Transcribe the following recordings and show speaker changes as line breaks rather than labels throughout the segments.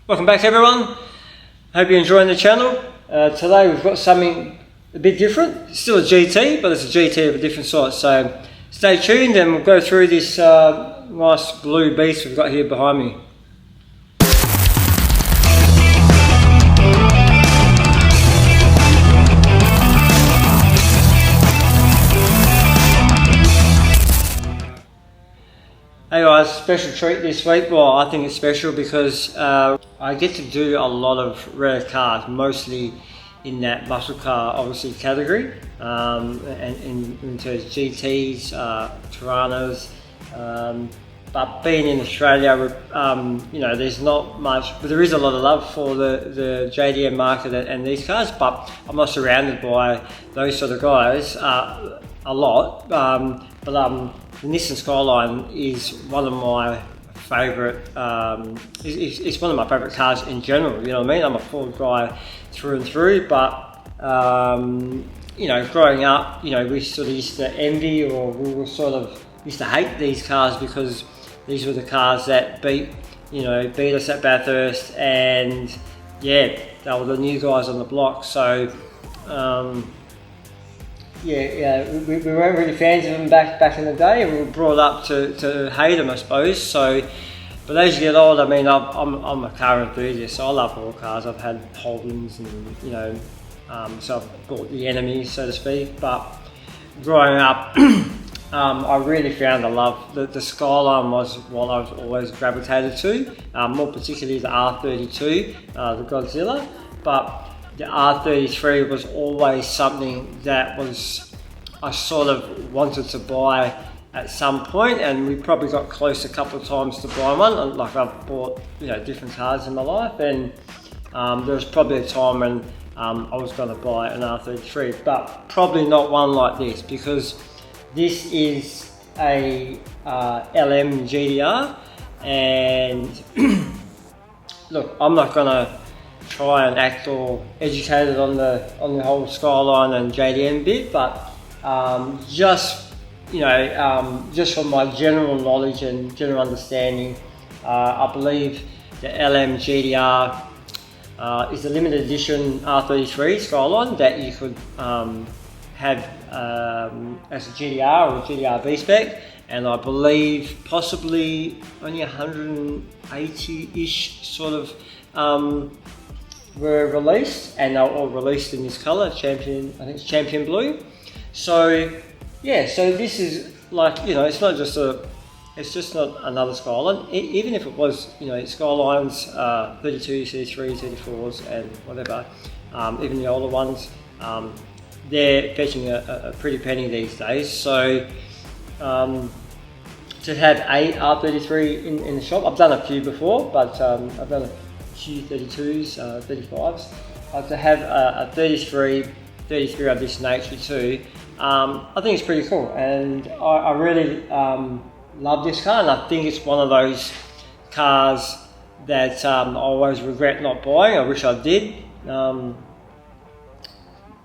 Welcome back everyone, hope you're enjoying the channel. Today we've got something a bit different. It's still a GT, but it's a GT of a different sort, so stay tuned and we'll go through this nice blue beast we've got here behind me. Hey guys, special treat this week. Well, I think it's special because I get to do a lot of rare cars, mostly in that muscle car, obviously, category, and into GTs, Tiranas, but being in Australia, you know, there's not much, but there is a lot of love for the JDM market and these cars, but I'm not surrounded by those sort of guys a lot, the Nissan Skyline is one of my favourite, it's one of my favourite cars in general, you know what I mean? I'm a Ford guy through and through, but you know, growing up, you know, we sort of used to envy, or we were sort of used to hate these cars because these were the cars that beat us at Bathurst, and yeah, they were the new guys on the block. So yeah, we weren't really fans of them back in the day, and we were brought up to hate them, I suppose. So, but as you get older, I mean, I'm a car enthusiast, so I love all cars. I've had Holdens, and you know, so I've bought the enemies, so to speak. But growing up, I really found the love. The Skyline was what I've always gravitated to, more particularly the R33, the Godzilla, but the R33 was always something that I sort of wanted to buy at some point, and we probably got close a couple of times to buy one. Like, I've bought, you know, different cars in my life, and there was probably a time when I was going to buy an R33, but probably not one like this, because this is a LM GTR, and look, I'm not going to try and act all educated on the whole Skyline and JDM bit, but just, you know, just from my general knowledge and general understanding, I believe the LM GTR is a limited edition R33 Skyline that you could have as a GTR or a GTR Vspec, and I believe possibly only 180-ish sort of were released, and they're all released in this colour, champion, I think it's champion blue. So yeah, so this is like, you know, it's just not another Skyline. Even if it was, you know, Skylines 32, 33, 34s and whatever, even the older ones, they're fetching a pretty penny these days. So to have a R33 in the shop, I've done a few before, but I've done a few 32s, 35s. To have a 33 of this nature too, I think it's pretty cool, and I really love this car, and I think it's one of those cars that I always regret not buying. I wish I did,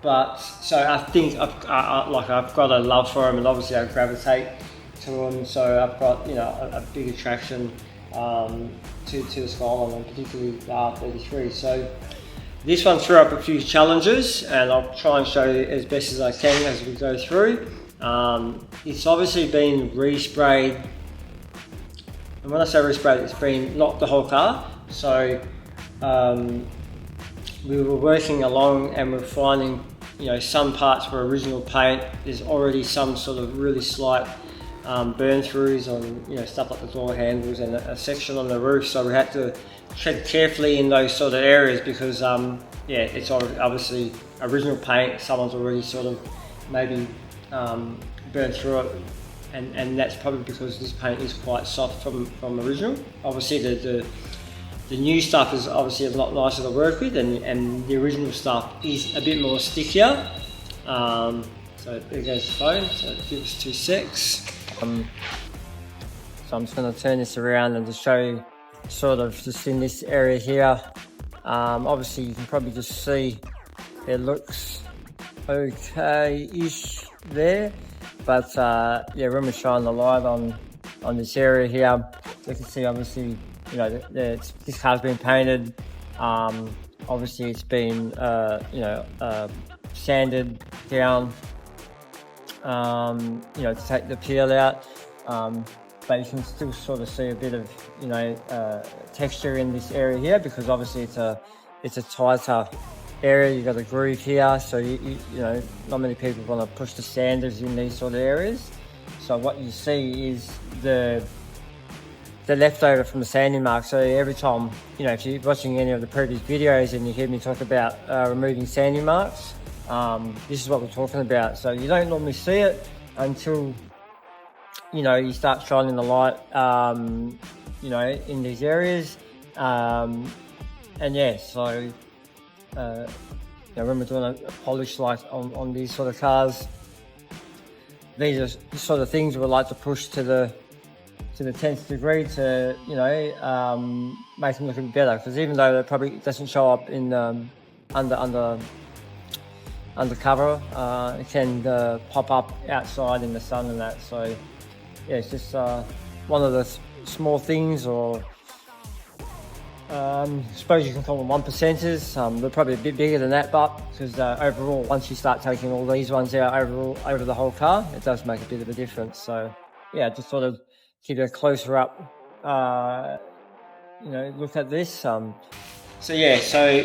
but so I think I've got a love for them, and obviously I gravitate to them, so I've got, you know, a big attraction to the Skyline, and particularly the R33. So this one threw up a few challenges, and I'll try and show you as best as I can as we go through. It's obviously been resprayed, and when I say resprayed, it's been not the whole car. So we were working along and we're finding, you know, some parts were original paint. There's already some sort of really slight burn throughs on, you know, stuff like the door handles and a section on the roof, so we had to tread carefully in those sort of areas because yeah, it's obviously original paint. Someone's already sort of maybe burned through it, and that's probably because this paint is quite soft from original. Obviously the new stuff is obviously a lot nicer to work with, and the original stuff is a bit more stickier. So there goes the phone, so give us 2 secs. So I'm just going to turn this around and just show you sort of just in this area here. Obviously you can probably just see it looks okay-ish there, but yeah, when we shine the light on this area here, you can see obviously you know, this car's been painted. Obviously, it's been sanded down, you know, to take the peel out. But you can still sort of see a bit of, you know, texture in this area here, because obviously it's a tighter area. You've got a groove here, so you know, not many people want to push the sanders in these sort of areas. So what you see is the leftover from the sanding mark. So every time, you know, if you're watching any of the previous videos and you hear me talk about removing sanding marks, this is what we're talking about. So you don't normally see it until, you know, you start shining the light, you know, in these areas. And yeah, so you know, when we're doing a polish like on these sort of cars, these are the sort of things we like to push to the 10th degree to, you know, make them look a bit better. Because even though it probably doesn't show up in undercover, it can pop up outside in the sun and that. So yeah, it's just one of the small things, or I suppose you can call them 1%ers. They're probably a bit bigger than that, but because overall, once you start taking all these ones out over the whole car, it does make a bit of a difference. So yeah, just sort of give you a closer up, you know, look at this. So yeah, so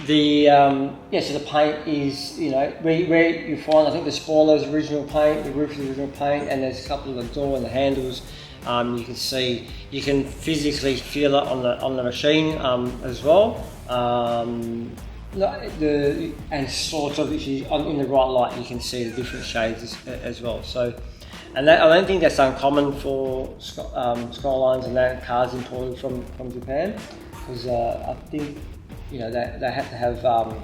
the so the paint is, you know, where you find, I think the spoiler's original paint, the roof is original paint, and there's a couple of the door and the handles. You can see, you can physically feel it on the machine as well. And sort of, if you in the right light, you can see the different shades as well. So, and that, I don't think that's uncommon for Skylines and that cars imported from Japan, because I think, you know, they have to have a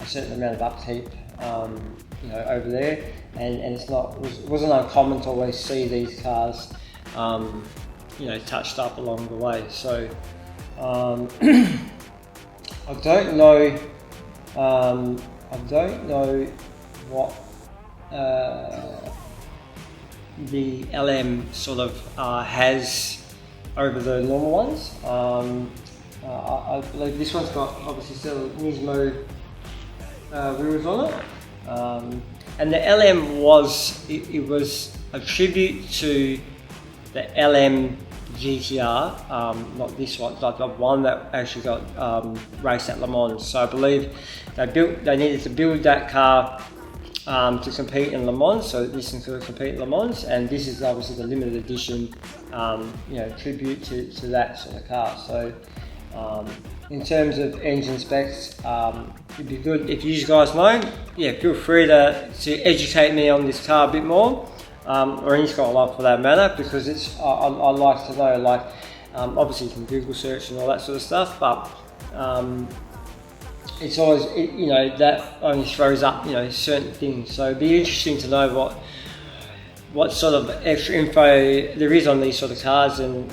certain amount of upkeep, you know, over there, and it wasn't uncommon to always see these cars, you know, touched up along the way. So I don't know what the LM sort of has over the normal ones. I believe this one's got obviously still NISMO wheels on it, and the LM was a tribute to the LM GTR, not this one, but the one that actually got raced at Lemans. So I believe they needed to build that car to compete in Lemans, so this is to compete in Lemans, and this is obviously the limited edition, you know, tribute to that sort of car. So in terms of engine specs, it'd be good if you guys know. Yeah, feel free to educate me on this car a bit more, or any Skyline for that matter, because I like to know, like, obviously you can Google search and all that sort of stuff, but it's always, you know, that only throws up, you know, certain things. So it'd be interesting to know what sort of extra info there is on these sort of cars, and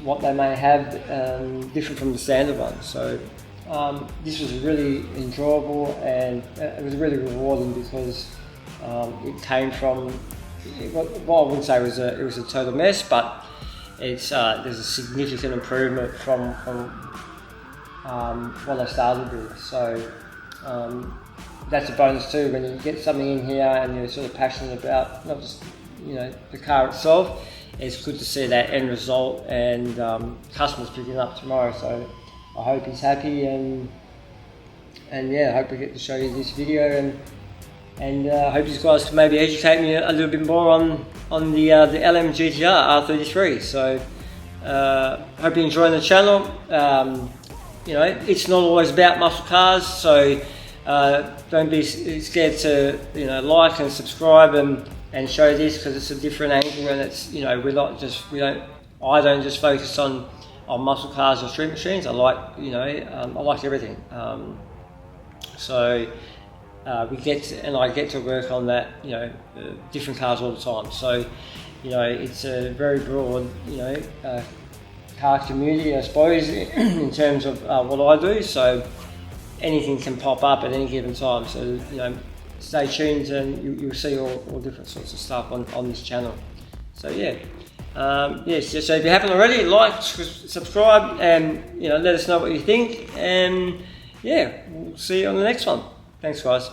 what they may have different from the standard ones. So this was really enjoyable, and it was really rewarding, because it came from, what I wouldn't say it was a total mess, but there's a significant improvement from what I started with. So that's a bonus too, when you get something in here and you're sort of passionate about not just, you know, the car itself. It's good to see that end result, and customers picking up tomorrow. So I hope he's happy, and yeah, I hope we get to show you this video, and I hope you guys can maybe educate me a little bit more on the LM GTR R33. So hope you're enjoying the channel. You know, it's not always about muscle cars, so don't be scared to, you know, like and subscribe and show this, because it's a different angle, and it's, you know, I don't just focus on muscle cars or street machines. I like, you know, I like everything. So I get to work on that, you know, different cars all the time. So, you know, it's a very broad, you know, car community, I suppose, in terms of what I do. So anything can pop up at any given time. So, you know, stay tuned, and you'll see all different sorts of stuff on this channel. So yeah, Yes, so if you haven't already, like, subscribe, and let us know what you think. And yeah, we'll see you on the next one. Thanks, guys.